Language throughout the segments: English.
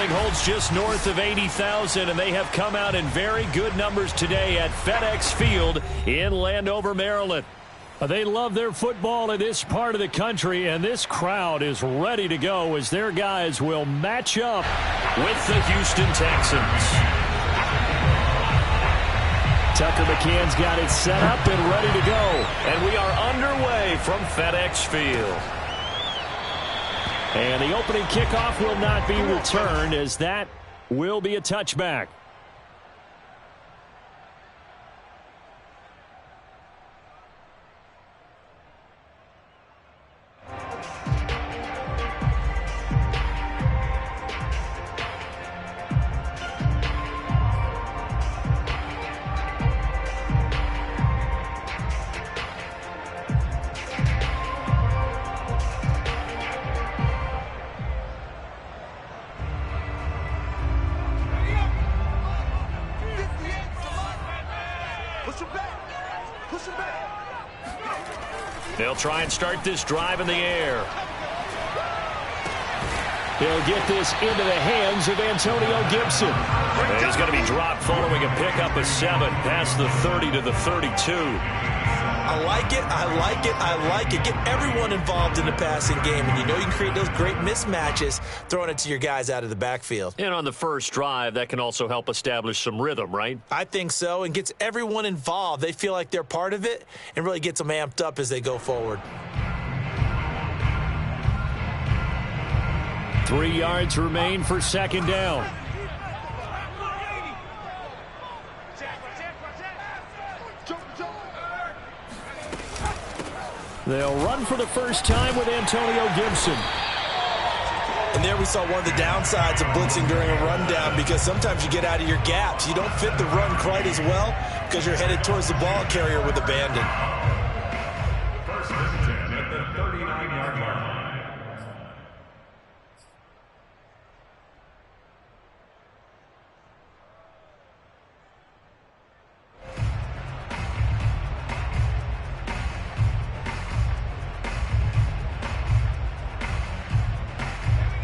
building holds just north of 80,000, and they have come out in very good numbers today at FedEx Field in Landover, Maryland. They love their football in this part of the country, and this crowd is ready to go as their guys will match up with the Houston Texans. Tucker McCann's got it set up and ready to go, and we are underway from FedEx Field. And the opening kickoff will not be returned, as that will be a touchback. They'll try and start this drive in the air. He'll get this into the hands of Antonio Gibson. And he's going to be dropped following a pickup of 7 past the 30 to the 32. I like it, I like it, I like it. Get everyone involved in the passing game, and you know you can create those great mismatches throwing it to your guys out of the backfield. And on the first drive, that can also help establish some rhythm, right? I think so, and gets everyone involved. They feel like they're part of it and really gets them amped up as they go forward. 3 yards remain for second down. They'll run for the first time with Antonio Gibson. And there we saw one of the downsides of blitzing during a rundown, because sometimes you get out of your gaps. You don't fit the run quite as well because you're headed towards the ball carrier with abandon. First and 10 at the 39-yard line.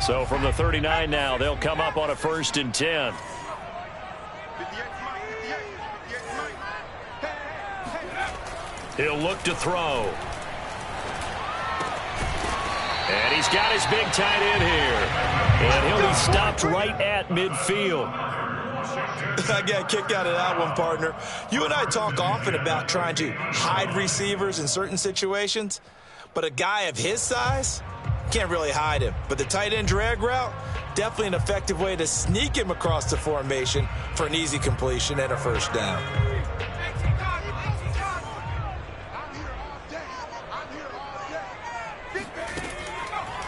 So from the 39 now, they'll come up on a 1st and 10. He'll look to throw. And he's got his big tight end here. And he'll be stopped right at midfield. I got a kick out of that one, partner. You and I talk often about trying to hide receivers in certain situations, but a guy of his size can't really hide him. But the tight end drag route, definitely an effective way to sneak him across the formation for an easy completion and a first down.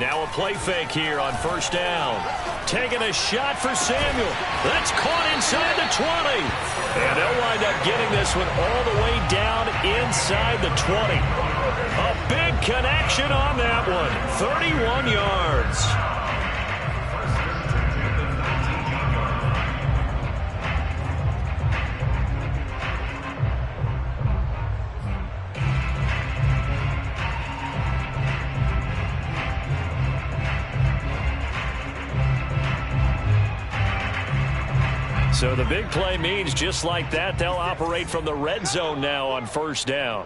Now a play fake here on first down. Taking a shot for Samuel. That's caught inside the 20. And they'll wind up getting this one all the way down inside the 20. A big connection on that one. 31 yards. So the big play means just like that, they'll operate from the red zone now on first down.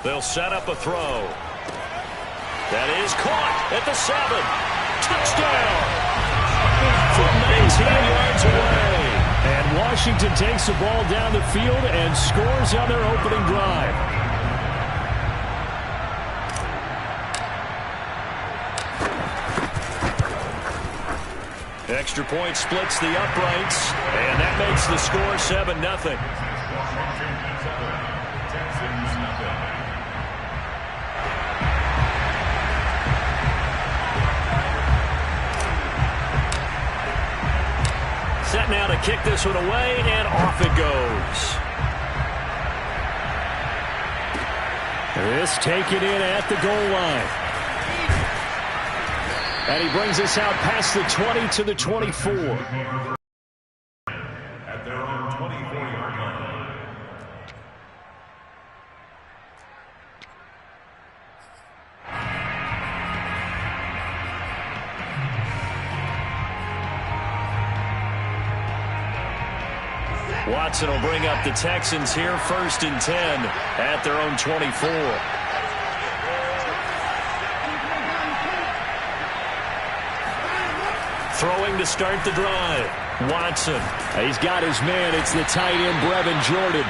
They'll set up a throw. That is caught at the 7. Touchdown! From 19 yards away. And Washington takes the ball down the field and scores on their opening drive. Extra point splits the uprights, and that makes the score 7-0. Set now to kick this one away, and off it goes. This taken in at the goal line. And he brings us out past the 20 to the 24. At their own 24-yard line. Watson will bring up the Texans here, 1st and 10 at their own 24. Throwing to start the drive. Watson. He's got his man. It's the tight end, Brevin Jordan.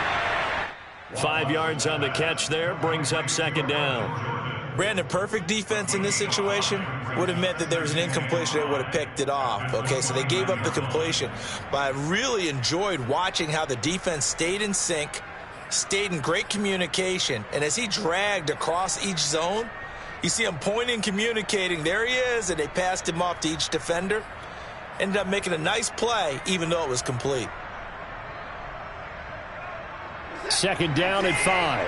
5 yards on the catch there. Brings up 2nd down. Brandon, perfect defense in this situation would have meant that there was an incompletion. They would have picked it off. Okay, so they gave up the completion. But I really enjoyed watching how the defense stayed in sync, stayed in great communication. And as he dragged across each zone, you see him pointing, communicating. There he is, and they passed him off to each defender. Ended up making a nice play, even though it was complete. 2nd down and 5.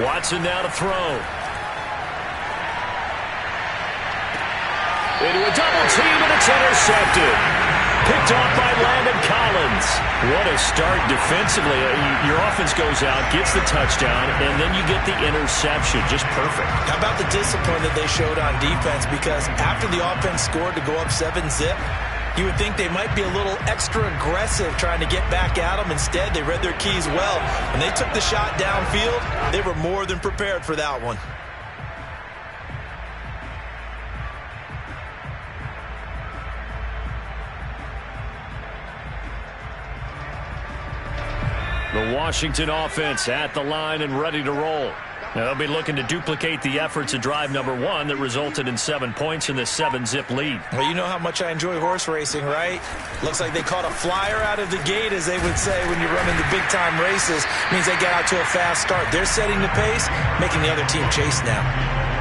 Watson now to throw. Into a double team, and it's intercepted. Picked off by Landon Collins. What a start defensively. Your offense goes out, gets the touchdown, and then you get the interception. Just perfect. How about the discipline that they showed on defense? Because after the offense scored to go up 7-zip, you would think they might be a little extra aggressive trying to get back at them. Instead, they read their keys well. When they took the shot downfield, they were more than prepared for that one. The Washington offense at the line and ready to roll. They'll be looking to duplicate the efforts of drive number 1 that resulted in 7 points in this 7-zip lead. Well, you know how much I enjoy horse racing, right? Looks like they caught a flyer out of the gate, as they would say when you're running the big-time races. Means they get out to a fast start. They're setting the pace, making the other team chase now.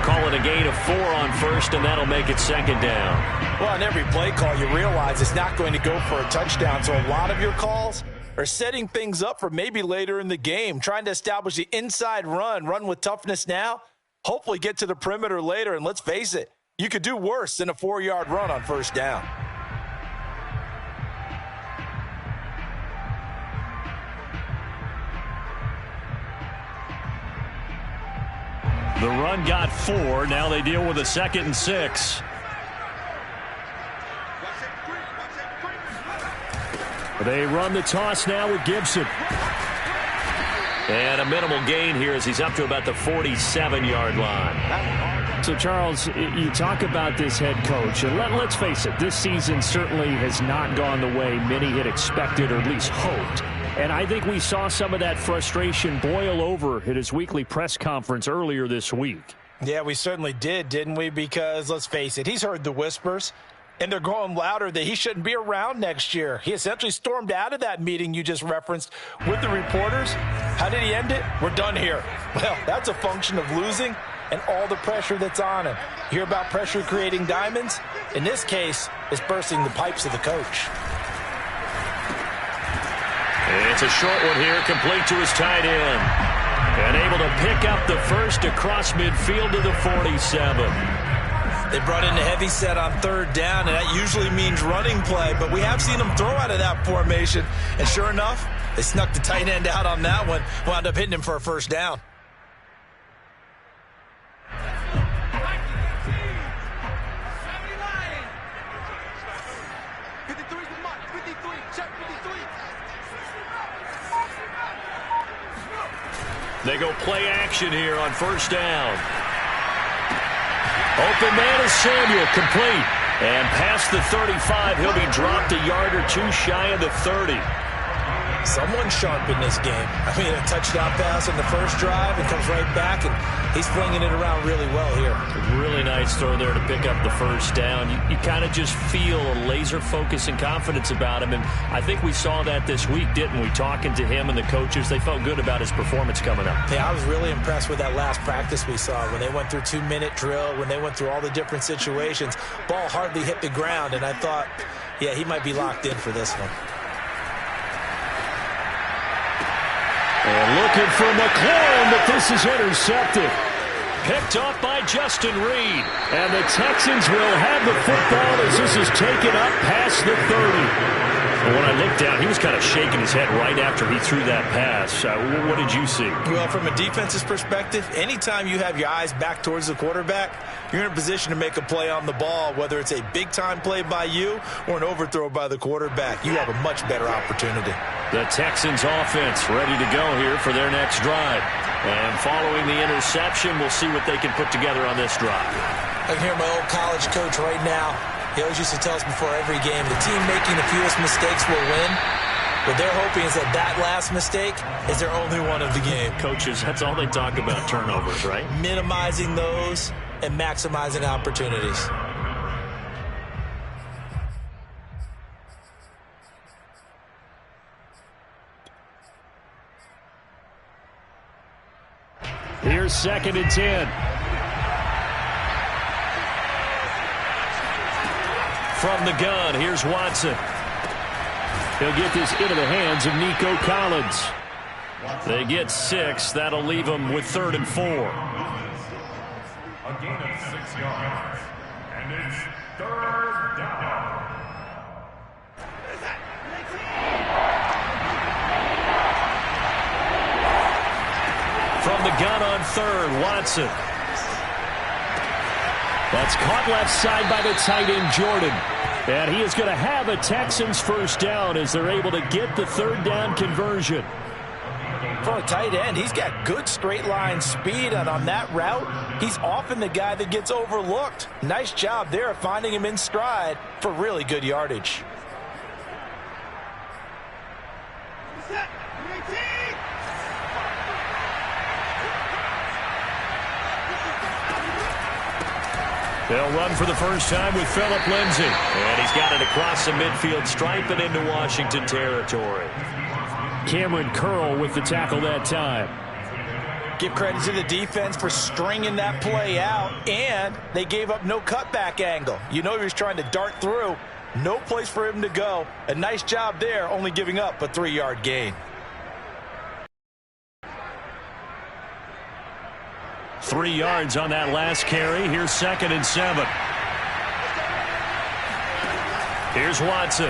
Call it a gain of 4 on 1st, and that'll make it 2nd down. Well, on every play call, you realize it's not going to go for a touchdown, so a lot of your calls are setting things up for maybe later in the game, trying to establish the inside run with toughness now, hopefully get to the perimeter later, and let's face it, you could do worse than a 4-yard run on 1st down. The run got 4. Now they deal with a 2nd and 6. They run the toss now with Gibson. And a minimal gain here as he's up to about the 47-yard line. So, Charles, you talk about this head coach, and let's face it, this season certainly has not gone the way many had expected or at least hoped. And I think we saw some of that frustration boil over at his weekly press conference earlier this week. Yeah, we certainly did, didn't we? Because, let's face it, he's heard the whispers, and they're growing louder that he shouldn't be around next year. He essentially stormed out of that meeting you just referenced with the reporters. How did he end it? We're done here. Well, that's a function of losing and all the pressure that's on him. You hear about pressure creating diamonds? In this case, it's bursting the pipes of the coach. It's a short one here, complete to his tight end. And able to pick up the first across midfield to the 47. They brought in a heavy set on 3rd down, and that usually means running play, but we have seen them throw out of that formation. And sure enough, they snuck the tight end out on that one, wound up hitting him for a 1st down. They go play action here on 1st down. Open man is Samuel, complete. And past the 35, he'll be dropped a yard or 2 shy of the 30. Someone sharp in this game. I mean, a touchdown pass on the first drive and comes right back, and he's flinging it around really well here. Really nice throw there to pick up the 1st down. You kind of just feel a laser focus and confidence about him, and I think we saw that this week, didn't we? Talking to him and the coaches, they felt good about his performance coming up. Yeah, I was really impressed with that last practice we saw when they went through 2-minute drill, when they went through all the different situations. Ball hardly hit the ground, and I thought, yeah, he might be locked in for this one. And looking for McLaurin, but this is intercepted. Picked off by Justin Reed. And the Texans will have the football as this is taken up past the 30. When I looked down, he was kind of shaking his head right after he threw that pass. What did you see? Well, from a defense's perspective, anytime you have your eyes back towards the quarterback, you're in a position to make a play on the ball, whether it's a big-time play by you or an overthrow by the quarterback. You have a much better opportunity. The Texans offense ready to go here for their next drive. And following the interception, we'll see what they can put together on this drive. I can hear my old college coach right now. He always used to tell us before every game, the team making the fewest mistakes will win. What they're hoping is that that last mistake is their only one of the game. Coaches, that's all they talk about, turnovers, right? Minimizing those and maximizing opportunities. Here's 2nd and 10. From the gun, here's Watson. He'll get this into the hands of Nico Collins. They get 6. That'll leave them with 3rd and 4. A gain of 6 yards. And it's 3rd down. From the gun on 3rd, Watson. That's caught left side by the tight end, Jordan. And he is going to have a Texans first down as they're able to get the 3rd down conversion. For a tight end, he's got good straight line speed, and on that route, he's often the guy that gets overlooked. Nice job there of finding him in stride for really good yardage. They'll run for the first time with Phillip Lindsay. And he's got it across the midfield stripe and into Washington territory. Cameron Curl with the tackle that time. Give credit to the defense for stringing that play out, and they gave up no cutback angle. You know he was trying to dart through. No place for him to go. A nice job there, only giving up a 3-yard gain. 3 yards on that last carry. Here's 2nd and 7. Here's Watson.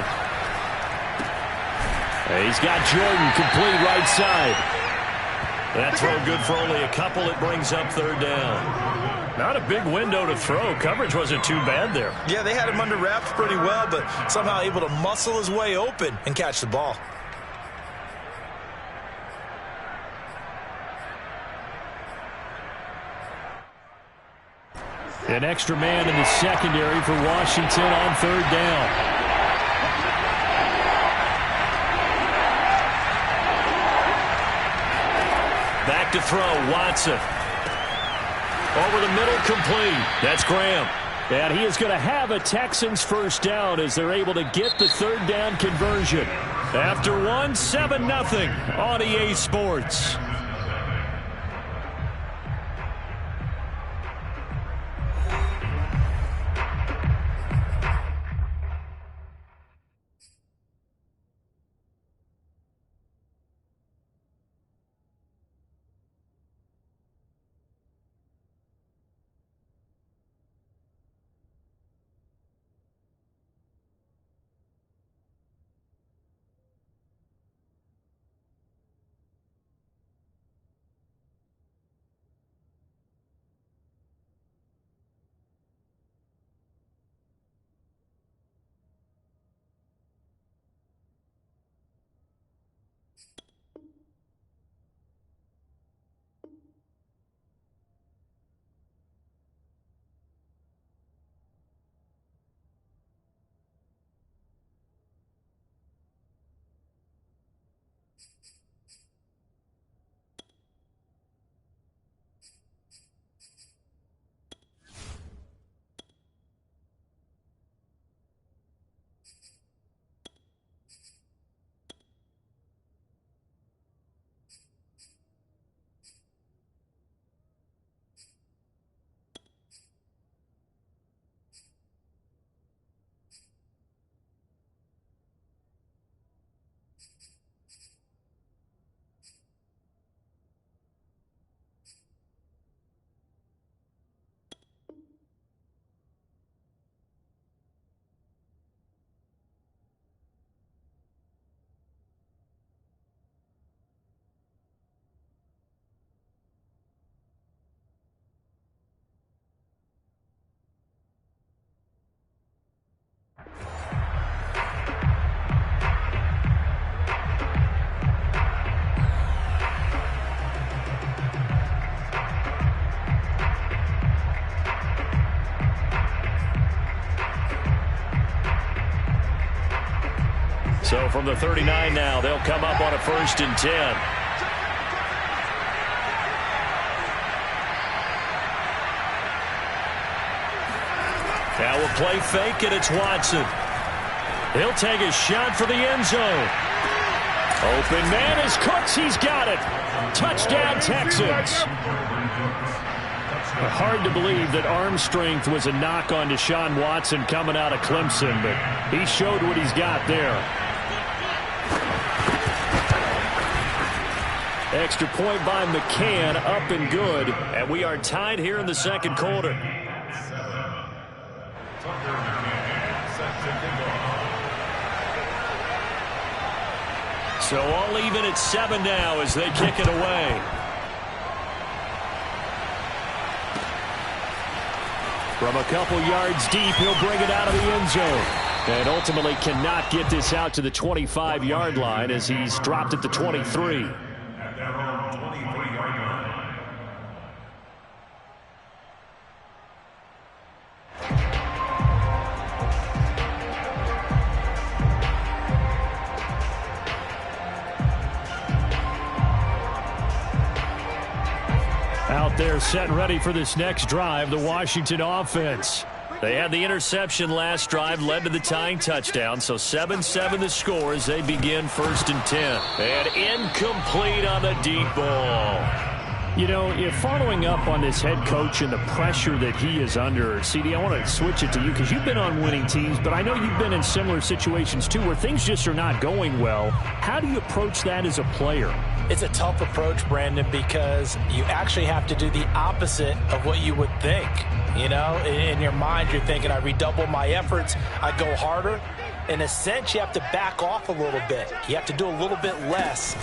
He's got Jordan complete right side. That throw good for only a couple. It brings up 3rd down. Not a big window to throw. Coverage wasn't too bad there. Yeah, they had him under wraps pretty well, but somehow able to muscle his way open and catch the ball. An extra man in the secondary for Washington on 3rd down. Back to throw, Watson. Over the middle, complete. That's Graham. And he is going to have a Texans first down as they're able to get the 3rd down conversion. After 7-0 on EA Sports. So from the 39 now, they'll come up on a 1st and 10. Now we'll play fake, and it's Watson. He'll take a shot for the end zone. Open man is Cooks. He's got it. Touchdown, Texans. Hard to believe that arm strength was a knock on Deshaun Watson coming out of Clemson, but he showed what he's got there. Extra point by McCann, up and good. And we are tied here in the second quarter. So all even at 7 now as they kick it away. From a couple yards deep, he'll bring it out of the end zone. And ultimately cannot get this out to the 25-yard line as he's dropped at the 23. Out there set and ready for this next drive, the Washington offense. They had the interception last drive, led to the tying touchdown, so 7-7 the score as they begin 1st and 10. And incomplete on the deep ball. You know, if following up on this head coach and the pressure that he is under, CD, I want to switch it to you because you've been on winning teams, but I know you've been in similar situations too where things just are not going well. How do you approach that as a player? It's a tough approach, Brandon, because you actually have to do the opposite of what you would think. You know, in your mind, you're thinking, I redouble my efforts, I go harder. In a sense, you have to back off a little bit. You have to do a little bit less.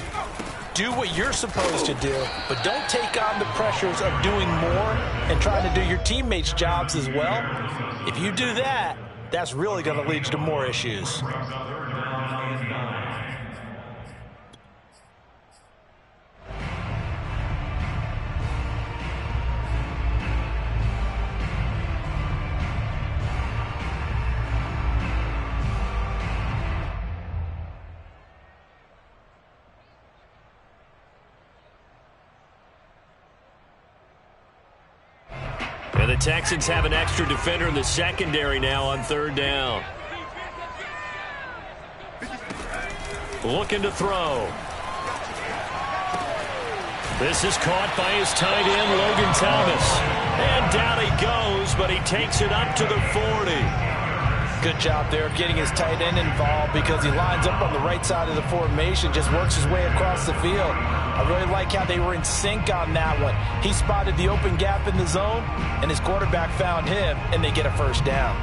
Do what you're supposed to do, but don't take on the pressures of doing more and trying to do your teammates' jobs as well. If you do that, that's really going to lead to more issues. And the Texans have an extra defender in the secondary now on 3rd down. Looking to throw. This is caught by his tight end, Logan Thomas. And down he goes, but he takes it up to the 40. Good job there of getting his tight end involved because he lines up on the right side of the formation, just works his way across the field. I really like how they were in sync on that one. He spotted the open gap in the zone, and his quarterback found him, and they get a 1st down.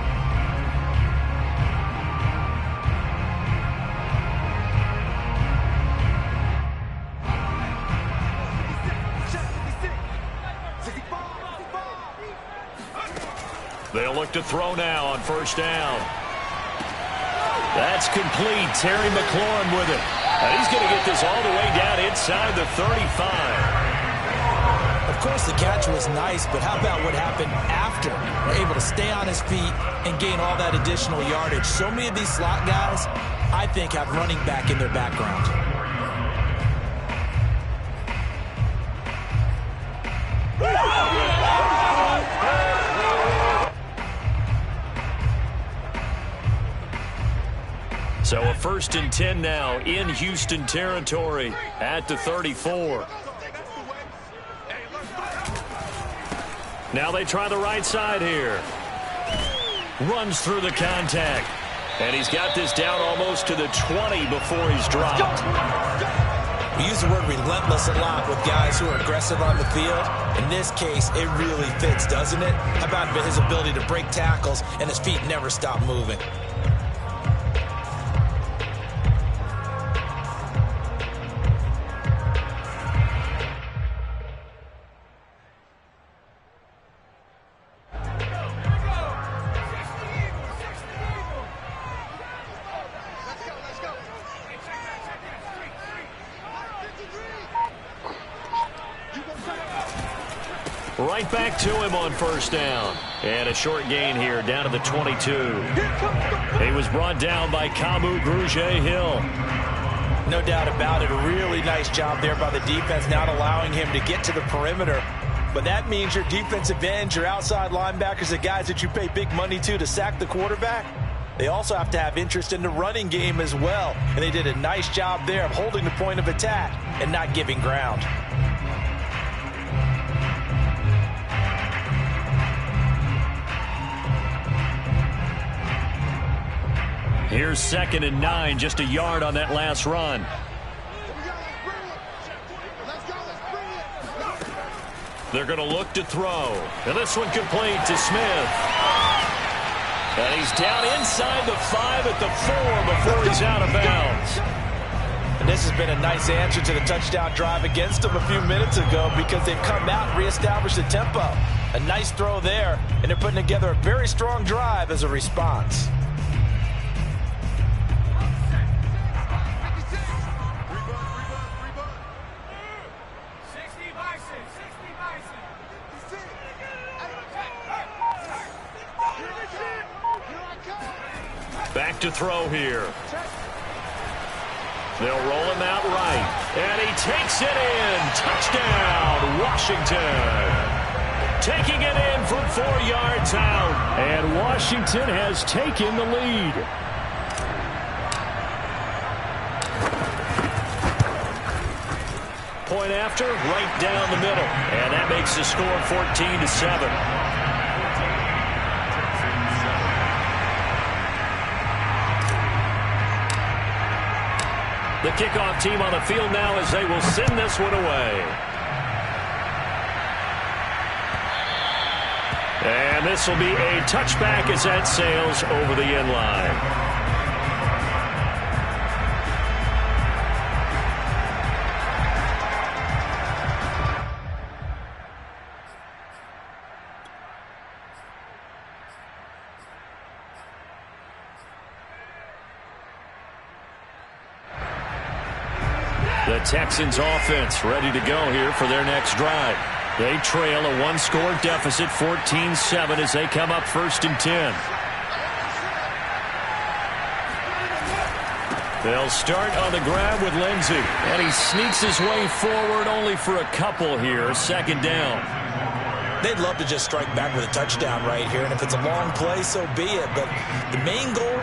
They'll look to throw now on 1st down. That's complete. Terry McLaurin with it. And he's going to get this all the way down inside the 35. Of course, the catch was nice, but how about what happened after? We're able to stay on his feet and gain all that additional yardage. So many of these slot guys, I think, have running back in their background. So a 1st and 10 now in Houston territory at the 34. Now they try the right side here. Runs through the contact. And he's got this down almost to the 20 before he's dropped. We use the word relentless a lot with guys who are aggressive on the field. In this case, it really fits, doesn't it? How about his ability to break tackles and his feet never stop moving? Right back to him on first down. And a short gain here down to the 22. He was brought down by Kamu Grugier-Hill. No doubt about it. A really nice job there by the defense, not allowing him to get to the perimeter. But that means your defensive ends, your outside linebackers, the guys that you pay big money to sack the quarterback, they also have to have interest in the running game as well. And they did a nice job there of holding the point of attack and not giving ground. Here's 2nd and 9, just a yard on that last run. They're going to look to throw. And this one complete to Smith. And he's down inside the 5 at the 4 before he's out of bounds. And this has been a nice answer to the touchdown drive against them a few minutes ago because they've come out and reestablished the tempo. A nice throw there, and they're putting together a very strong drive as a response. Back to throw here. They'll roll him out right. And he takes it in. Touchdown, Washington. Taking it in from 4 yards out. And Washington has taken the lead. Point after, right down the middle. And that makes the score 14-7. The kickoff team on the field now as they will send this one away. And this will be a touchback as that sails over the end line. The Texans offense ready to go here for their next drive. They trail a one-score deficit, 14-7, as they come up 1st and 10. They'll start on the grab with Lindsey. And he sneaks his way forward only for a couple here. 2nd down. They'd love to just strike back with a touchdown right here, and if it's a long play, so be it. But the main goal,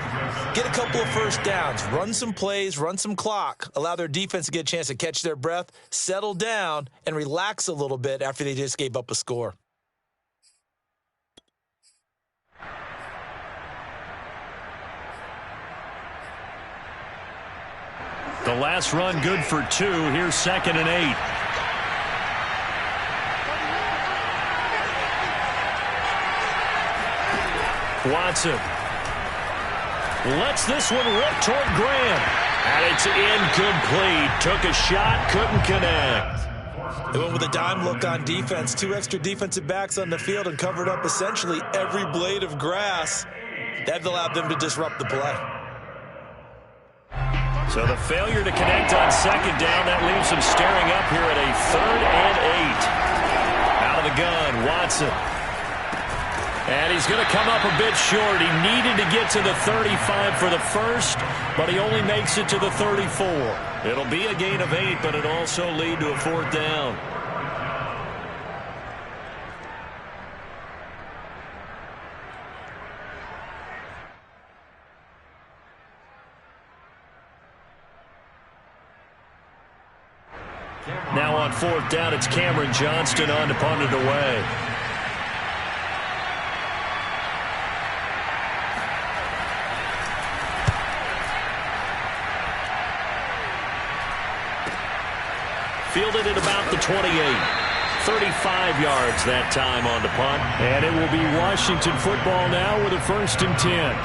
get a couple of first downs, run some plays, run some clock, allow their defense to get a chance to catch their breath, settle down, and relax a little bit after they just gave up a score. The last run good for 2. Here's 2nd and 8. Watson lets this one rip toward Graham. And it's incomplete. Took a shot, couldn't connect. They went with a dime look on defense. 2 extra defensive backs on the field and covered up essentially every blade of grass. That allowed them to disrupt the play. So the failure to connect on 2nd down, that leaves them staring up here at a 3rd and 8. Out of the gun, Watson. And he's going to come up a bit short. He needed to get to the 35 for the first, but he only makes it to the 34. It'll be a gain of 8, but it'll also lead to a 4th down. Now on 4th down, it's Cameron Johnston on to punt it away. Fielded at about the 28. 35 yards that time on the punt. And it will be Washington football now with a 1st and 10.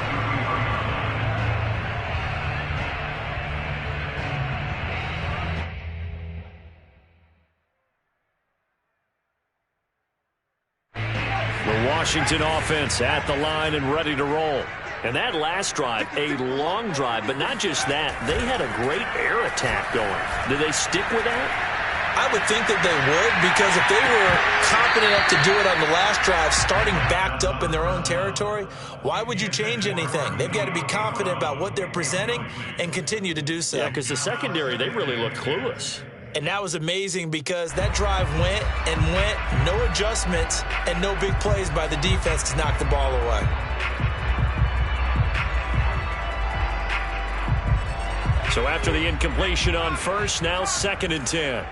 The Washington offense at the line and ready to roll. And that last drive, a long drive, but not just that. They had a great air attack going. Did they stick with that? I would think that they would, because if they were confident enough to do it on the last drive, starting backed up in their own territory, why would you change anything? They've got to be confident about what they're presenting and continue to do so. Yeah, because the secondary, they really looked clueless. And that was amazing because that drive went and went, no adjustments and no big plays by the defense to knock the ball away. So after the incompletion on first, now 2nd and 10.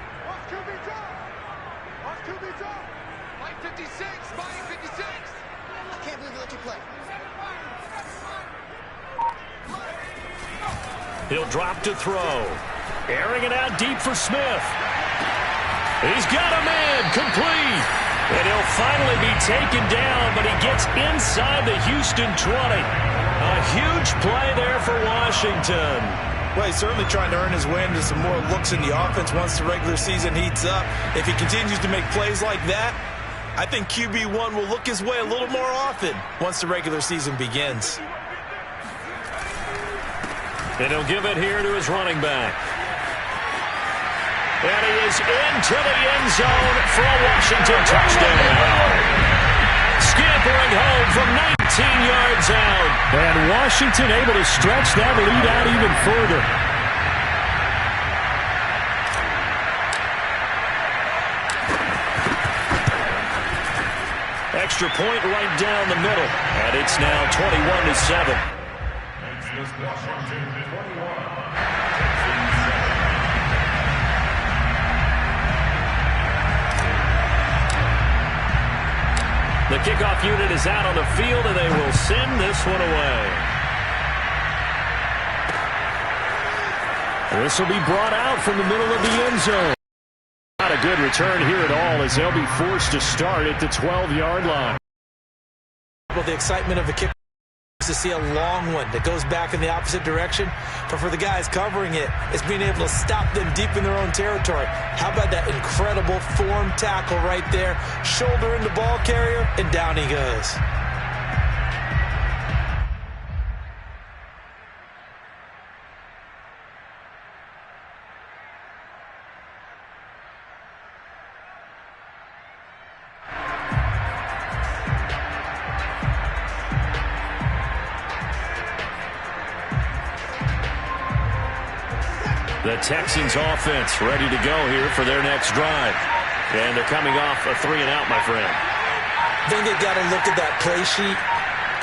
He'll drop to throw. Airing it out deep for Smith. He's got a man, complete. And he'll finally be taken down, but he gets inside the Houston 20. A huge play there for Washington. Well, he's certainly trying to earn his way into some more looks in the offense once the regular season heats up. If he continues to make plays like that, I think QB1 will look his way a little more often once the regular season begins. And he'll give it here to his running back. And he is into the end zone for a Washington touchdown. Scampering home from 19 yards out. And Washington able to stretch that lead out even further. Extra point right down the middle. And it's now 21-7. Washington 21. The kickoff unit is out on the field, and they will send this one away. This will be brought out from the middle of the end zone. Not a good return here at all, as they'll be forced to start at the 12-yard line. Well, the excitement of the kick to see a long one that goes back in the opposite direction, but for the guys covering it, it's being able to stop them deep in their own territory. How about that incredible form tackle right there, shoulder in the ball carrier, and down he goes. The Texans offense ready to go here for their next drive. And they're coming off a 3-and-out, my friend. I think they've got to look at that play sheet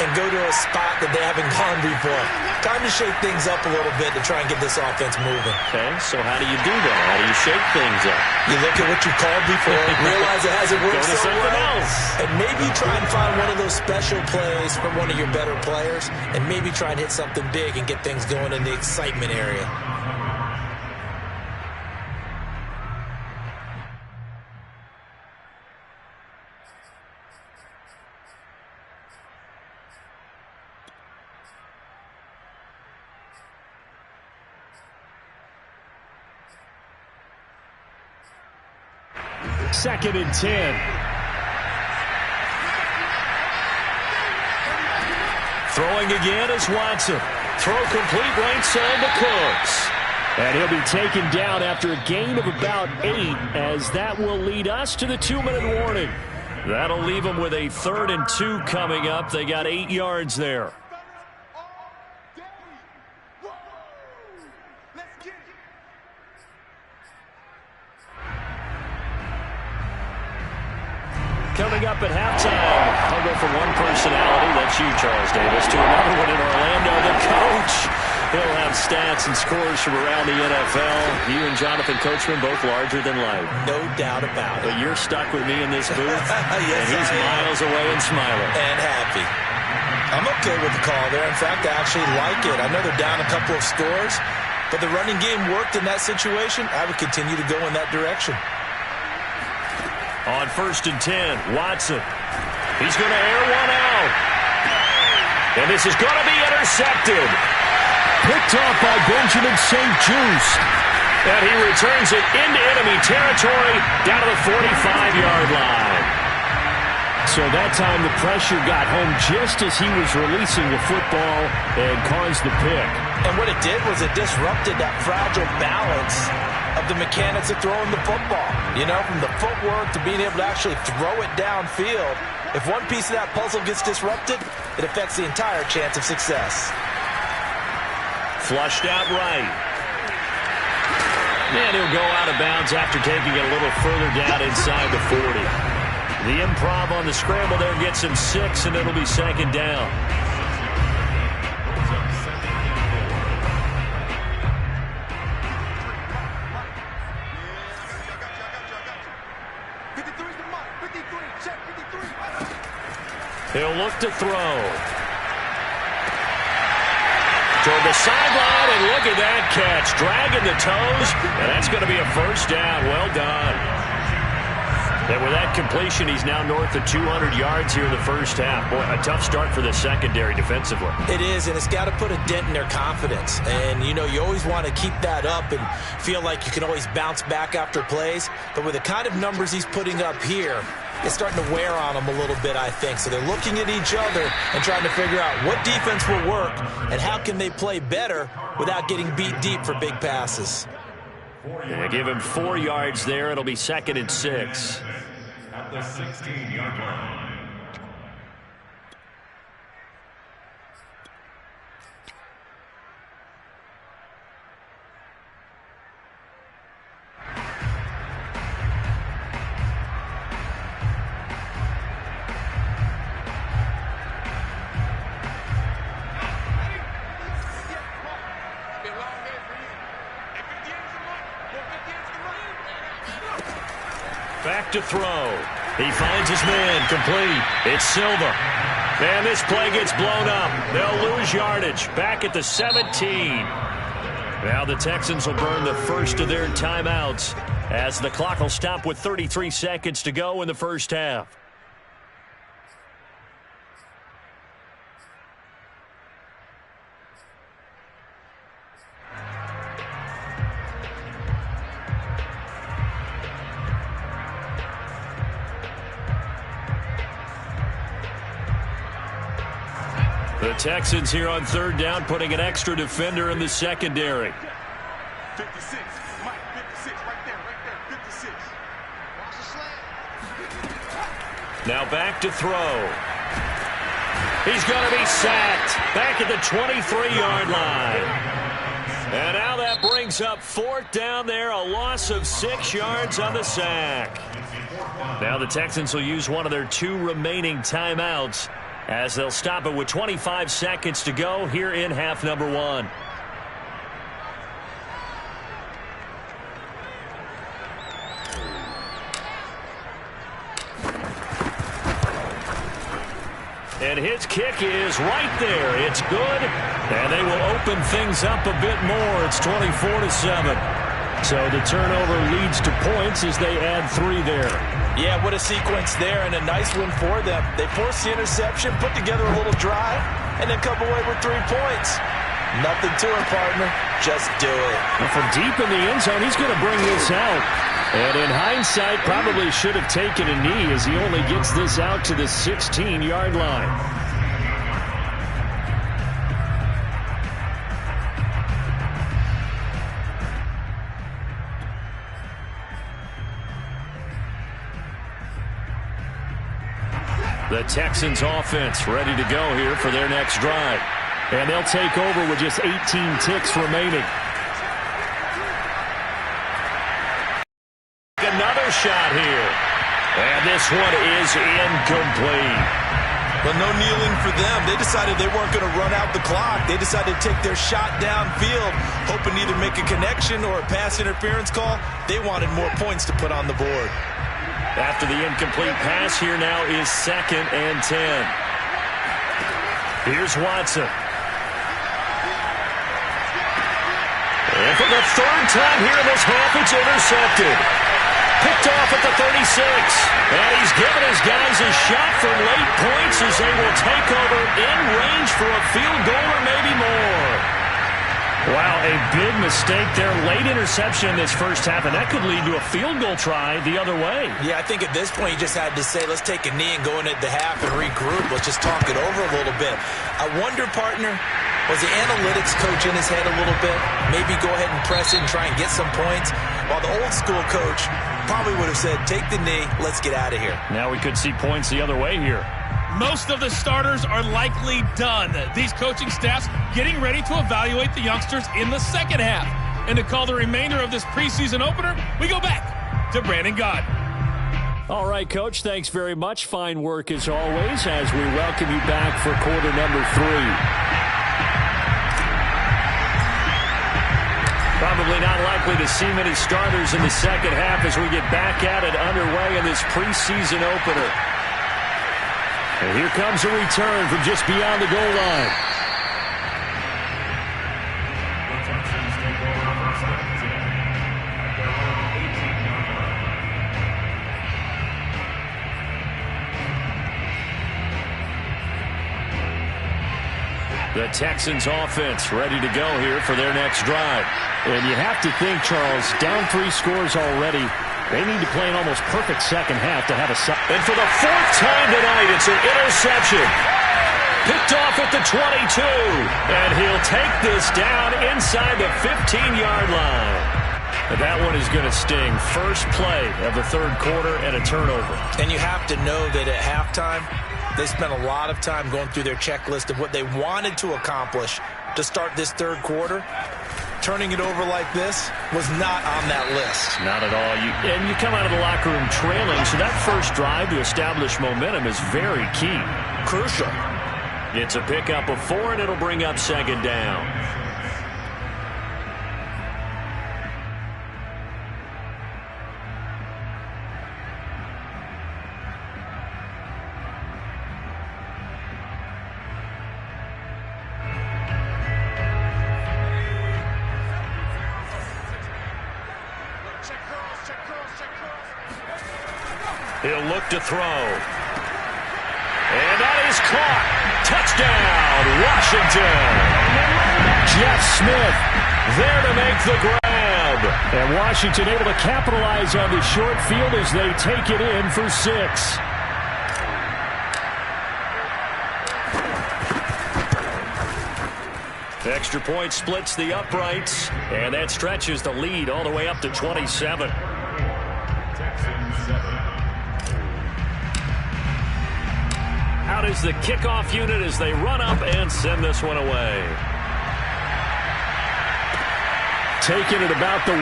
and go to a spot that they haven't gone before. Time to shake things up a little bit to try and get this offense moving. Okay, so how do you do that? How do you shake things up? You look at what you called before, realize it hasn't worked Go to so something well, else. and maybe try and find one of those special plays from one of your better players, and maybe try and hit something big and get things going in the excitement area. Second and 10. Throwing again is Watson. Throw complete right side to Cooks. And he'll be taken down after a gain of about 8, as that will lead us to the 2-minute warning. That'll leave them with a 3rd and 2 coming up. They got 8 yards there. Coming up at halftime, I'll go from one personality, that's you, Charles Davis, to another one in Orlando, the coach. He'll have stats and scores from around the NFL. You and Jonathan Coachman, both larger than life. No doubt about it. But you're stuck with me in this booth, Yes, and he's miles away and smiling. And happy. I'm okay with the call there. In fact, I actually like it. I know they're down a couple of scores, but the running game worked in that situation. I would continue to go in that direction. On 1st and 10, Watson. He's going to air one out. And this is going to be intercepted. Picked off by Benjamin St. Juste. And he returns it into enemy territory down to the 45-yard line. So that time the pressure got home just as he was releasing the football and caused the pick. And what it did was it disrupted that fragile balance of the mechanics of throwing the football. You know, from the footwork to being able to actually throw it downfield. If one piece of that puzzle gets disrupted, it affects the entire chance of success. Flushed out right. And he'll go out of bounds after taking it a little further down inside the 40. The improv on the scramble there gets him 6, and it'll be second down. He'll look to throw. Toward the sideline, and look at that catch. Dragging the toes, and that's going to be a first down. Well done. And with that completion, he's now north of 200 yards here in the first half. Boy, a tough start for the secondary defensively. It is, and it's got to put a dent in their confidence. And, you know, you always want to keep that up and feel like you can always bounce back after plays. But with the kind of numbers he's putting up here, it's starting to wear on them a little bit, I think. So they're looking at each other and trying to figure out what defense will work and how can they play better without getting beat deep for big passes. They give him 4 yards there. It'll be second and 6. At the 16-yard line. Back to throw. He finds his man, complete. It's Silva. And this play gets blown up. They'll lose yardage. Back at the 17. Now the Texans will burn the first of their timeouts as the clock will stop with 33 seconds to go in the first half. The Texans here on third down, putting an extra defender in the secondary. 56, Mike, 56, right there, 56. Watch the slant. Now back to throw. He's going to be sacked back at the 23-yard line. And now that brings up fourth down there, a loss of 6 yards on the sack. Now the Texans will use one of their 2 remaining timeouts as they'll stop it with 25 seconds to go here in half number 1. And his kick is right there. It's good. And they will open things up a bit more. It's 24-7. So the turnover leads to points as they add 3 there. Yeah, what a sequence there, and a nice win for them. They forced the interception, put together a little drive, and then come away with 3 points. Nothing to it, partner. Just do it. And from deep in the end zone, he's going to bring this out. And in hindsight, probably should have taken a knee as he only gets this out to the 16-yard line. The Texans offense ready to go here for their next drive. And they'll take over with just 18 ticks remaining. Another shot here. And this one is incomplete. But no kneeling for them. They decided they weren't going to run out the clock. They decided to take their shot downfield, hoping to either make a connection or a pass interference call. They wanted more points to put on the board. After the incomplete pass, here now is 2nd and 10. Here's Watson. And for the 3rd time here in this half, it's intercepted. Picked off at the 36. And he's given his guys a shot for late points as they will take over in range for a field goal or maybe more. Wow, a big mistake there. Late interception in this first half, and that could lead to a field goal try the other way. Yeah, I think at this point you just had to say, let's take a knee and go into the half and regroup. Let's just talk it over a little bit. I wonder, partner, was the analytics coach in his head a little bit? Maybe go ahead and press it and try and get some points? While the old school coach probably would have said, take the knee, let's get out of here. Now we could see points the other way here. Most of the starters are likely done. These coaching staffs getting ready to evaluate the youngsters in the second half. And to call the remainder of this preseason opener, we go back to Brandon Gaud. All right, Coach, thanks very much. Fine work as always as we welcome you back for quarter number 3. Probably not likely to see many starters in the second half as we get back at it underway in this preseason opener. And here comes a return from just beyond the goal line. The Texans offense ready to go here for their next drive. And you have to think, Charles, down 3 scores already. They need to play an almost perfect second half to have a... And for the 4th time tonight, it's an interception. Picked off at the 22. And he'll take this down inside the 15-yard line. And that one is going to sting. First play of the 3rd quarter and a turnover. And you have to know that at halftime, they spent a lot of time going through their checklist of what they wanted to accomplish to start this 3rd quarter. Turning it over like this was not on that list. Not at all. And you come out of the locker room trailing, so that first drive to establish momentum is very key. Crucial. It's a pickup of 4, and it'll bring up 2nd down. He'll look to throw. And that is caught. Touchdown, Washington. Jeff Smith there to make the grab. And Washington able to capitalize on the short field as they take it in for 6. Extra point splits the uprights, and that stretches the lead all the way up to 27. Out is the kickoff unit as they run up and send this one away. Taking it about the 1.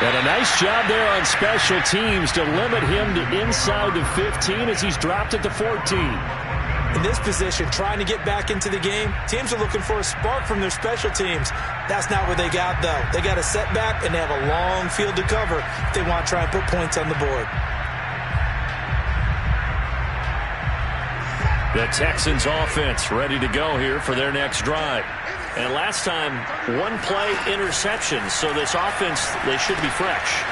And a nice job there on special teams to limit him to inside the 15 as he's dropped at the 14. In this position, trying to get back into the game, teams are looking for a spark from their special teams. That's not what they got, though. They got a setback, and they have a long field to cover if they want to try and put points on the board. The Texans offense ready to go here for their next drive. And last time, 1-play interception. So this offense, they should be fresh.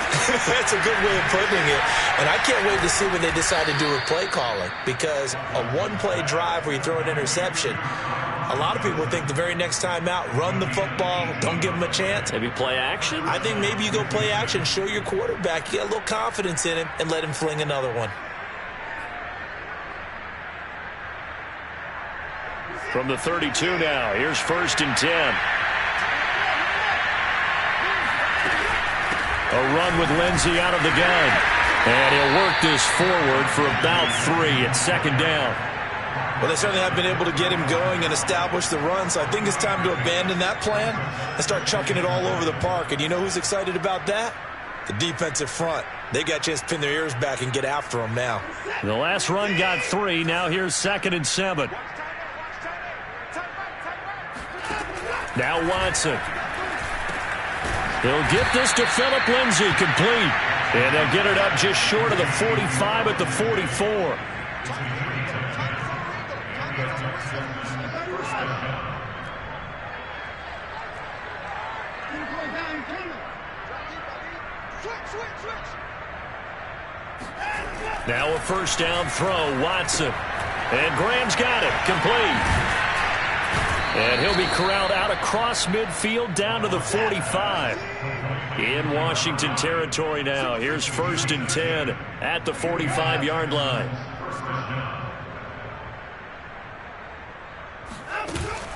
That's a good way of putting it. And I can't wait to see what they decide to do with play calling. Because a 1-play drive where you throw an interception, a lot of people think the very next time out, run the football, don't give them a chance. Maybe play action? I think maybe you go play action, show your quarterback, you get a little confidence in him, and let him fling another one. From the 32 now, here's 1st and 10. A run with Lindsey out of the gun. And he'll work this forward for about 3 at 2nd down. Well, they certainly have been able to get him going and establish the run, so I think it's time to abandon that plan and start chucking it all over the park. And you know who's excited about that? The defensive front. They got a chance to pin their ears back and get after him now. The last run got 3. Now here's 2nd and 7. Now Watson. He'll get this to Phillip Lindsay, complete. And they'll get it up just short of the 45 at the 44. Now a 1st down throw, Watson. And Graham's got it, complete. And he'll be corralled out across midfield down to the 45. In Washington territory now. Here's 1st and 10 at the 45-yard line.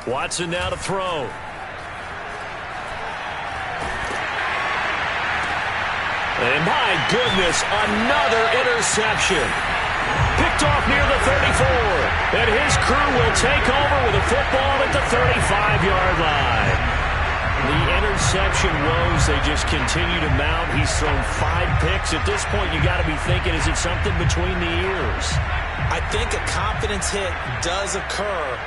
Watson now to throw. And my goodness, another interception. Picked off near the 34. And his crew will take over with a football at the 35-yard line. The interception woes, they just continue to mount. He's thrown 5 picks. At this point, you got to be thinking, is it something between the ears? I think a confidence hit does occur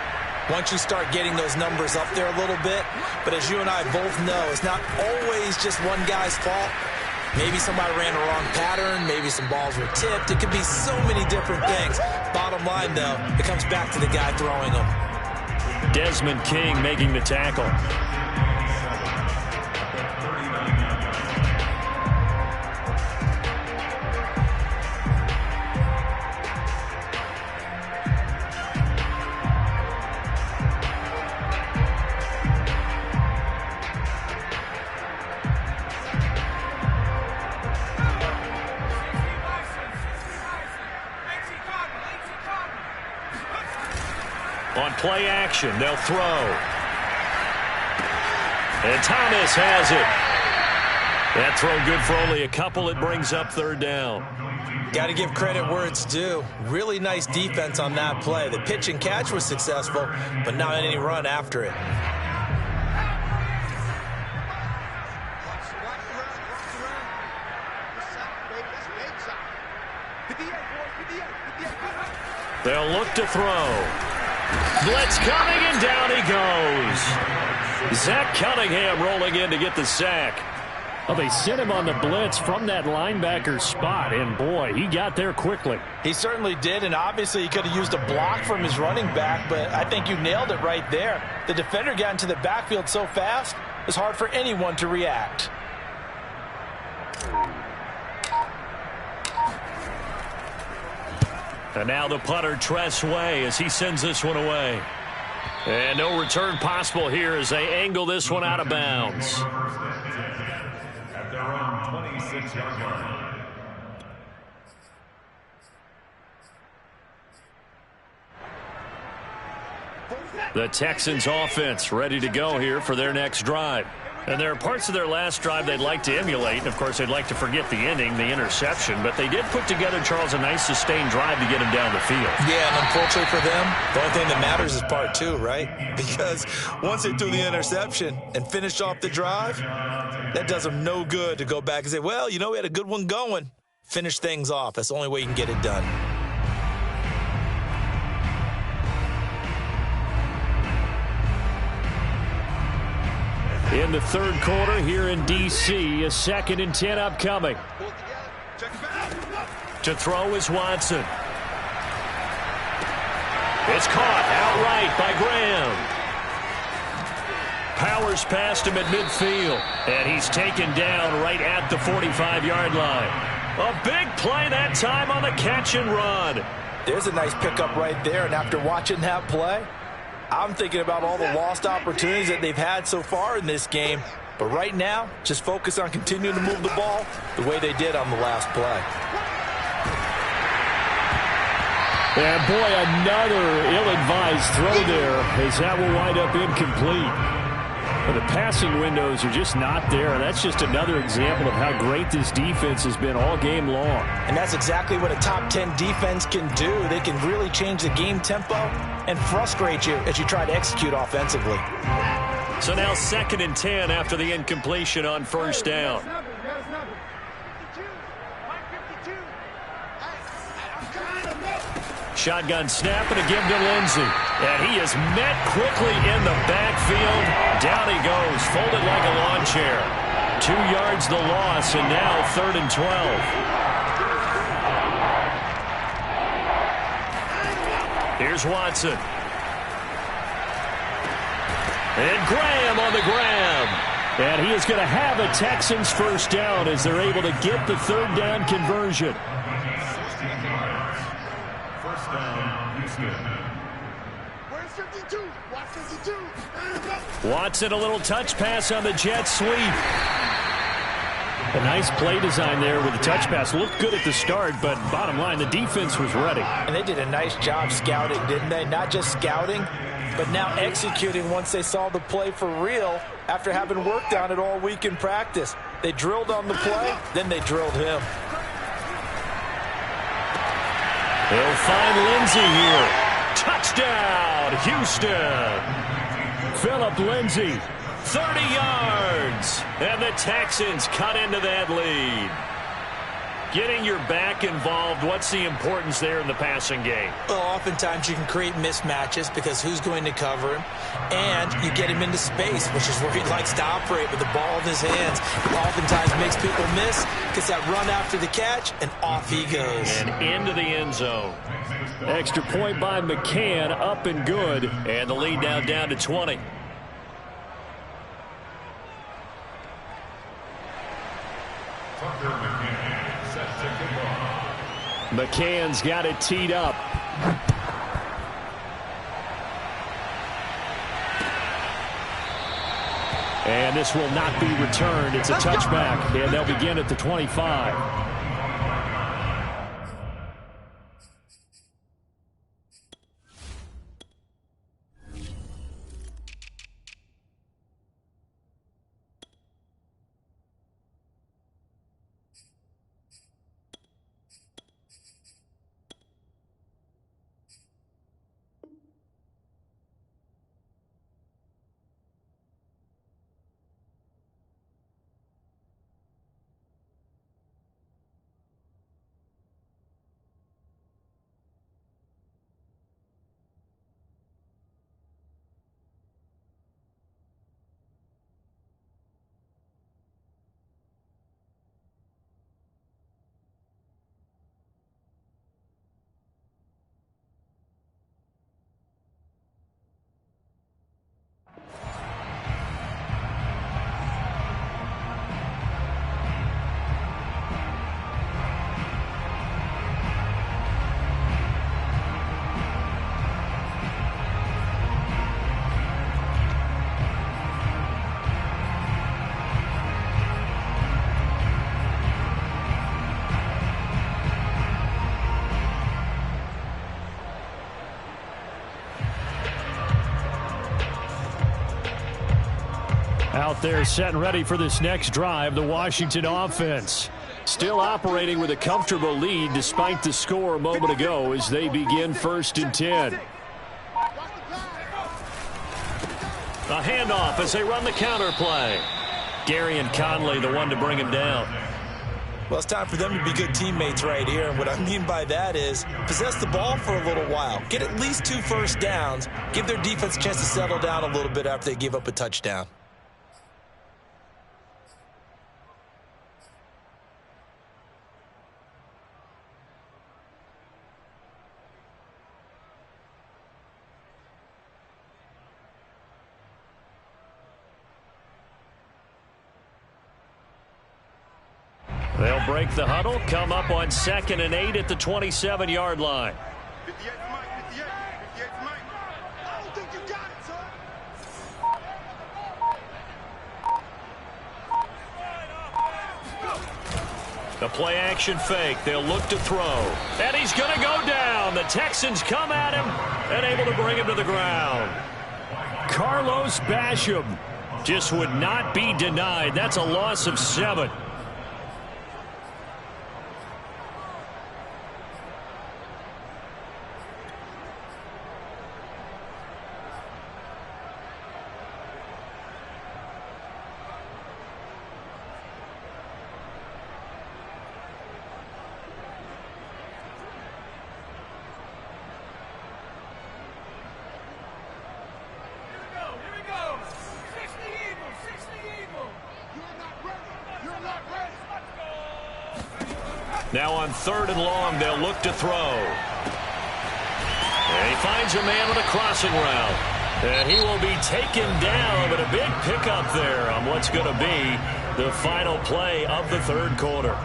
once you start getting those numbers up there a little bit. But as you and I both know, it's not always just one guy's fault. Maybe somebody ran a wrong pattern. Maybe some balls were tipped. It could be so many different things. Bottom line, though, it comes back to the guy throwing them. Desmond King making the tackle. On play action, they'll throw. And Thomas has it. That throw good for only a couple. It brings up 3rd down. Got to give credit where it's due. Really nice defense on that play. The pitch and catch was successful, but not any run after it. They'll look to throw. Blitz coming, and down he goes. Zach Cunningham rolling in to get the sack. Well, they sent him on the blitz from that linebacker spot, and boy, he got there quickly. He certainly did, and obviously he could have used a block from his running back, but I think you nailed it right there. The defender got into the backfield so fast, it's hard for anyone to react. And now the punter, Tress Way, as he sends this one away. And no return possible here as they angle this one out of bounds. At their own 26-yard line. The Texans offense ready to go here for their next drive. And there are parts of their last drive they'd like to emulate. And, of course, they'd like to forget the ending, the interception. But they did put together, Charles, a nice sustained drive to get him down the field. Yeah, and unfortunately for them, the only thing that matters is part 2, right? Because once they threw the interception and finished off the drive, that does them no good to go back and say, well, you know, we had a good one going. Finish things off. That's the only way you can get it done. In the 3rd quarter here in D.C., a 2nd and 10 upcoming. To throw is Watson. It's caught outright by Graham. Powers past him at midfield, and he's taken down right at the 45-yard line. A big play that time on the catch and run. There's a nice pickup right there, and after watching that play, I'm thinking about all the lost opportunities that they've had so far in this game. But right now, just focus on continuing to move the ball the way they did on the last play. And boy, another ill-advised throw there as that will wind up incomplete. But the passing windows are just not there. And that's just another example of how great this defense has been all game long. And that's exactly what a top 10 defense can do. They can really change the game tempo and frustrate you as you try to execute offensively. So now 2nd and 10 after the incompletion on 1st down. Shotgun snap and a give to Lindsey. And he is met quickly in the backfield. Down he goes, folded like a lawn chair. 2 yards the loss, and now 3rd and 12. Here's Watson. And Graham on the grab. And he is going to have a Texans 1st down as they're able to get the 3rd down conversion. First down, Houston. Watson, a little touch pass on the jet sweep. A nice play design there with the touch pass. Looked good at the start, but bottom line, the defense was ready. And they did a nice job scouting, didn't they? Not just scouting, but now executing once they saw the play for real after having worked on it all week in practice. They drilled on the play, then they drilled him. They'll find Lindsey here. Touchdown, Houston. Phillip Lindsay. 30 yards. And the Texans cut into that lead. Getting your back involved, what's the importance there in the passing game? Well, oftentimes you can create mismatches because who's going to cover him? And you get him into space, which is where he likes to operate with the ball in his hands. He oftentimes makes people miss, gets that run after the catch, and off he goes. And into the end zone. Extra point by McCann, up and good. And the lead now down to 20. McCann's got it teed up. And this will not be returned. It's a touchback, and they'll begin at the 25. Out there set and ready for this next drive, the Washington offense. Still operating with a comfortable lead despite the score a moment ago as they begin 1st and 10. A handoff as they run the counter play. Gary and Conley the one to bring him down. Well, it's time for them to be good teammates right here. And what I mean by that is possess the ball for a little while. Get at least 2 first downs. Give their defense a chance to settle down a little bit after they give up a touchdown. They'll break the huddle, come up on 2nd and 8 at the 27-yard line. 58 for Mike, 58 for Mike. I don't think you got it, son. The play action fake. They'll look to throw. And he's going to go down. The Texans come at him and able to bring him to the ground. Carlos Basham just would not be denied. That's a loss of 7. Now on 3rd and long, they'll look to throw. And he finds a man with a crossing route. And he will be taken down, but a big pickup there on what's going to be the final play of the 3rd quarter.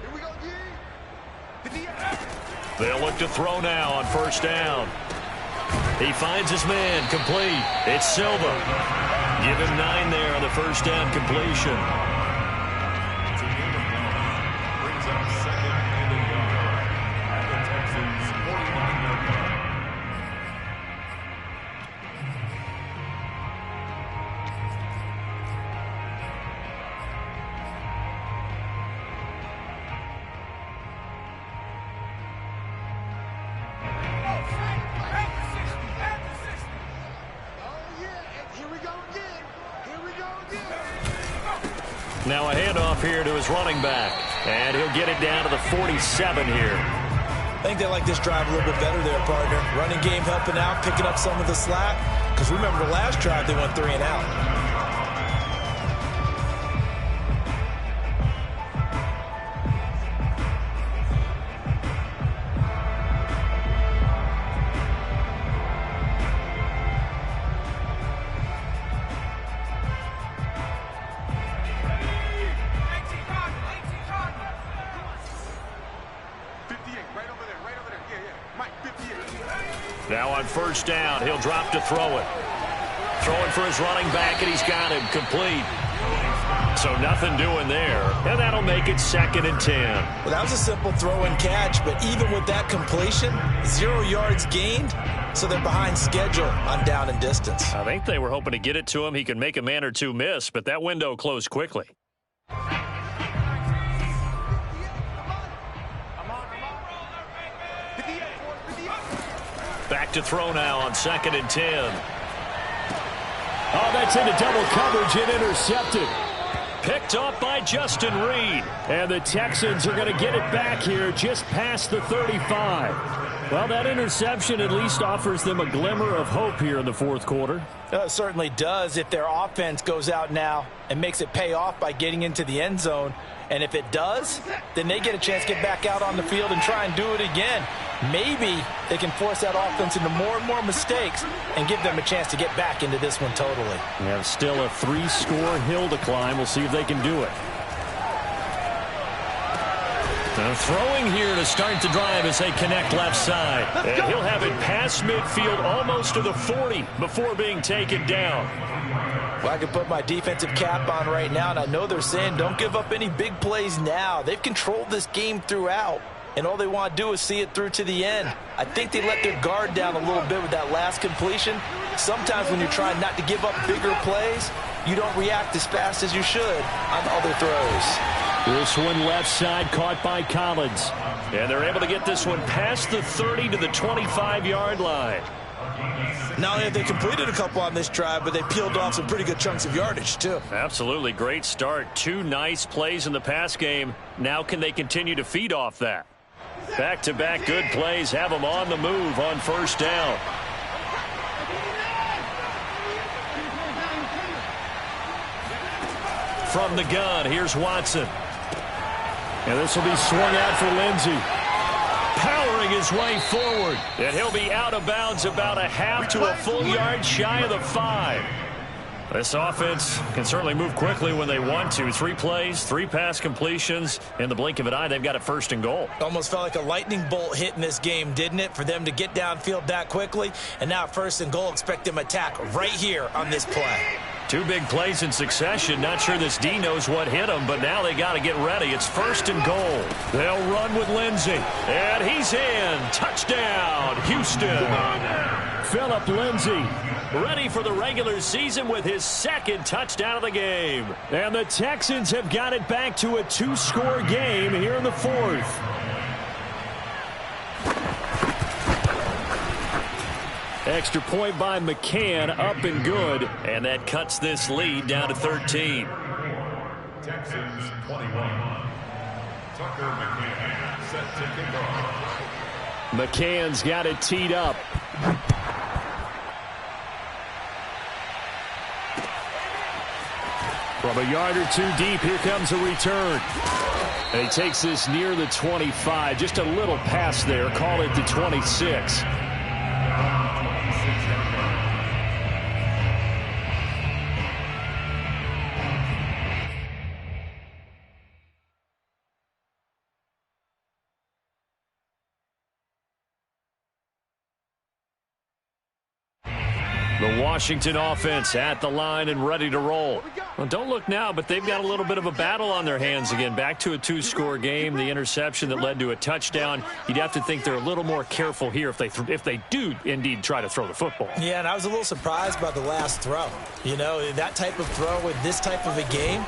Here we go, G. 58. to throw now on first down. He finds his man, complete. It's Silva. Give him 9 there on the first down completion. Brings up second and a yard at the Texans' 49-yard line. Now a handoff here to his running back. And he'll get it down to the 47 here. I think they like this drive a little bit better there, partner. Running game helping out, picking up some of the slack. Because remember the last drive, they went 3 and out. Now on first down, he'll drop to throw it. Throwing for his running back, and he's got him complete. So nothing doing there, and that'll make it 2nd and 10. Well, that was a simple throw and catch, but even with that completion, 0 yards gained, so they're behind schedule on down and distance. I think they were hoping to get it to him. He could make a man or two miss, but that window closed quickly. Back to throw now on 2nd and 10. Oh, that's into double coverage and intercepted. Picked up by Justin Reed. And the Texans are going to get it back here just past the 35. Well, that interception at least offers them a glimmer of hope here in the fourth quarter. It certainly does if their offense goes out now and makes it pay off by getting into the end zone. And if it does, then they get a chance to get back out on the field and try and do it again. Maybe they can force that offense into more and more mistakes and give them a chance to get back into this one totally. We have still a 3-score hill to climb. We'll see if they can do it. Throwing here to start the drive as they connect left side. And he'll have it past midfield almost to the 40 before being taken down. Well, I can put my defensive cap on right now, and I know they're saying don't give up any big plays now. They've controlled this game throughout, and all they want to do is see it through to the end. I think they let their guard down a little bit with that last completion. Sometimes when you're trying not to give up bigger plays, you don't react as fast as you should on other throws. This one left side caught by Collins. And they're able to get this one past the 30 to the 25-yard line. Not only have they completed a couple on this drive, but they peeled off some pretty good chunks of yardage, too. Absolutely. Great start. 2 nice plays in the pass game. Now can they continue to feed off that? Back-to-back good plays have them on the move on first down. From the gun, here's Watson. And this will be swung out for Lindsey. Powering his way forward. And he'll be out of bounds about a half to a full yard shy of the 5. This offense can certainly move quickly when they want to. 3 plays, 3 pass completions. In the blink of an eye, they've got it 1st and goal. Almost felt like a lightning bolt hit in this game, didn't it? For them to get downfield that quickly. And now 1st and goal, expect them to attack right here on this play. 2 big plays in succession. Not sure this D knows what hit him, but now they got to get ready. It's 1st and goal. They'll run with Lindsey. And he's in. Touchdown, Houston. Phillip Lindsey ready for the regular season with his 2nd touchdown of the game. And the Texans have got it back to a 2-score game here in the 4th. Extra point by McCann, up and good. And that cuts this lead down to 13. Texans 21. Tucker McCann set to kick off. McCann's got it teed up. From a yard or 2 deep, here comes a return. And he takes this near the 25. Just a little pass there. Call it the 26. The Washington offense at the line and ready to roll. Well, don't look now, but they've got a little bit of a battle on their hands again. Back to a two-score game. The interception that led to a touchdown. You'd have to think they're a little more careful here if they do indeed try to throw the football. Yeah, and I was a little surprised by the last throw. You know, that type of throw with this type of a game,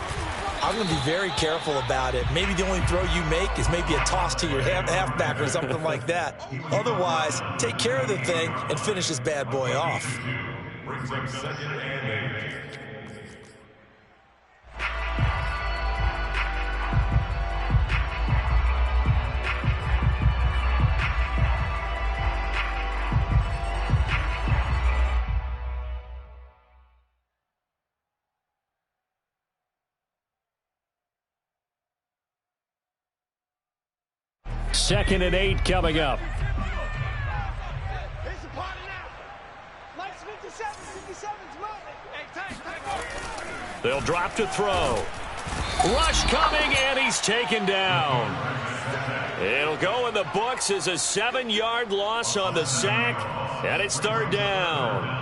I'm going to be very careful about it. Maybe the only throw you make is maybe a toss to your halfback or something like that. Otherwise, take care of the thing and finish this bad boy off. Brings up 2nd and 8. Second and 8 coming up. They'll drop to throw. Rush coming, and he's taken down. It'll go in the books as a 7-yard loss on the sack, and it's 3rd down.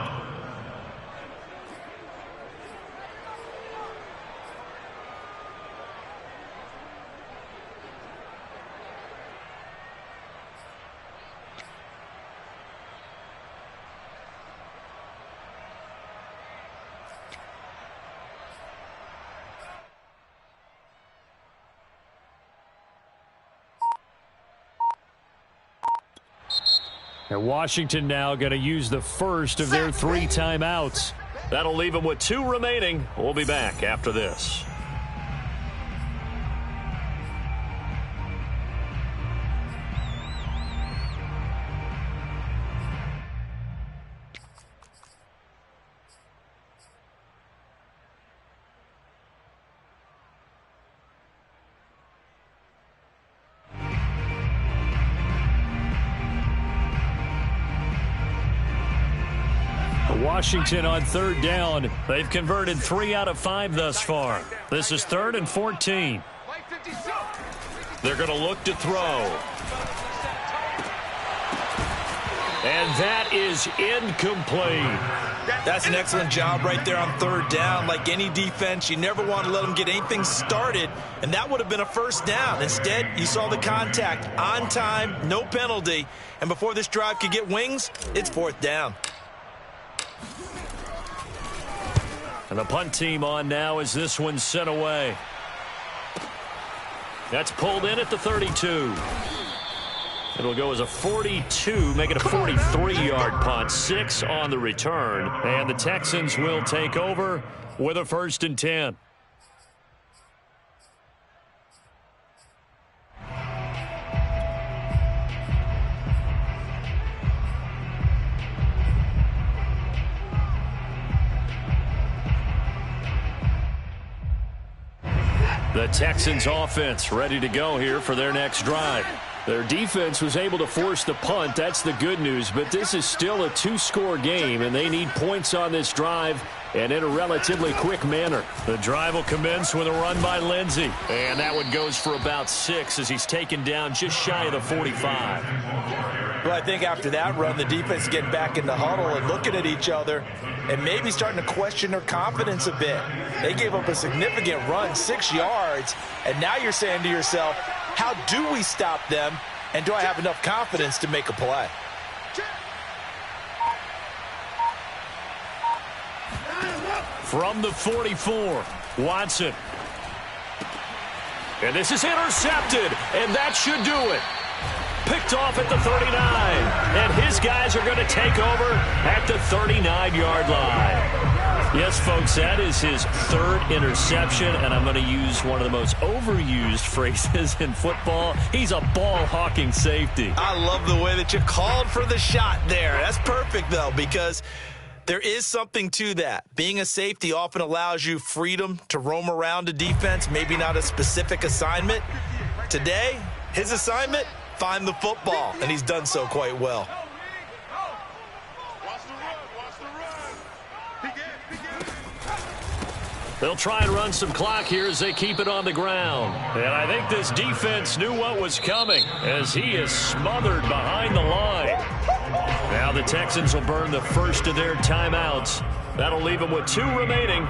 And Washington now going to use the first of their 3 timeouts. That'll leave them with 2 remaining. We'll be back after this. Washington on 3rd down. They've converted 3 out of 5 thus far. This is 3rd and 14. They're going to look to throw. And that is incomplete. That's an excellent job right there on 3rd down. Like any defense, you never want to let them get anything started, and that would have been a 1st down. Instead, you saw the contact on time, no penalty, and before this drive could get wings, it's 4th down. And the punt team on now as this one's sent away. That's pulled in at the 32. It'll go as a 42, make it a 43-yard punt. 6 on the return. And the Texans will take over with a 1st and 10. The Texans offense ready to go here for their next drive. Their defense was able to force the punt. That's the good news. But this is still a 2-score game, and they need points on this drive and in a relatively quick manner. The drive will commence with a run by Lindsey. And that one goes for about 6 as he's taken down just shy of the 45. Well, I think after that run, the defense getting back in the huddle and looking at each other and maybe starting to question their confidence a bit. They gave up a significant run, 6 yards, and now you're saying to yourself, how do we stop them, and do I have enough confidence to make a play? From the 44, Watson. And this is intercepted, and that should do it. Picked off at the 39, and his guys are going to take over at the 39-yard line. Yes, folks, that is his 3rd interception, and I'm going to use one of the most overused phrases in football. He's a ball-hawking safety. I love the way that you called for the shot there. That's perfect, though, because there is something to that. Being a safety often allows you freedom to roam around a defense, maybe not a specific assignment. Today, his assignment, find the football, and he's done so quite well. They'll try and run some clock here as they keep it on the ground. And I think this defense knew what was coming as he is smothered behind the line. Now the Texans will burn the first of their timeouts. That'll leave them with 2 remaining.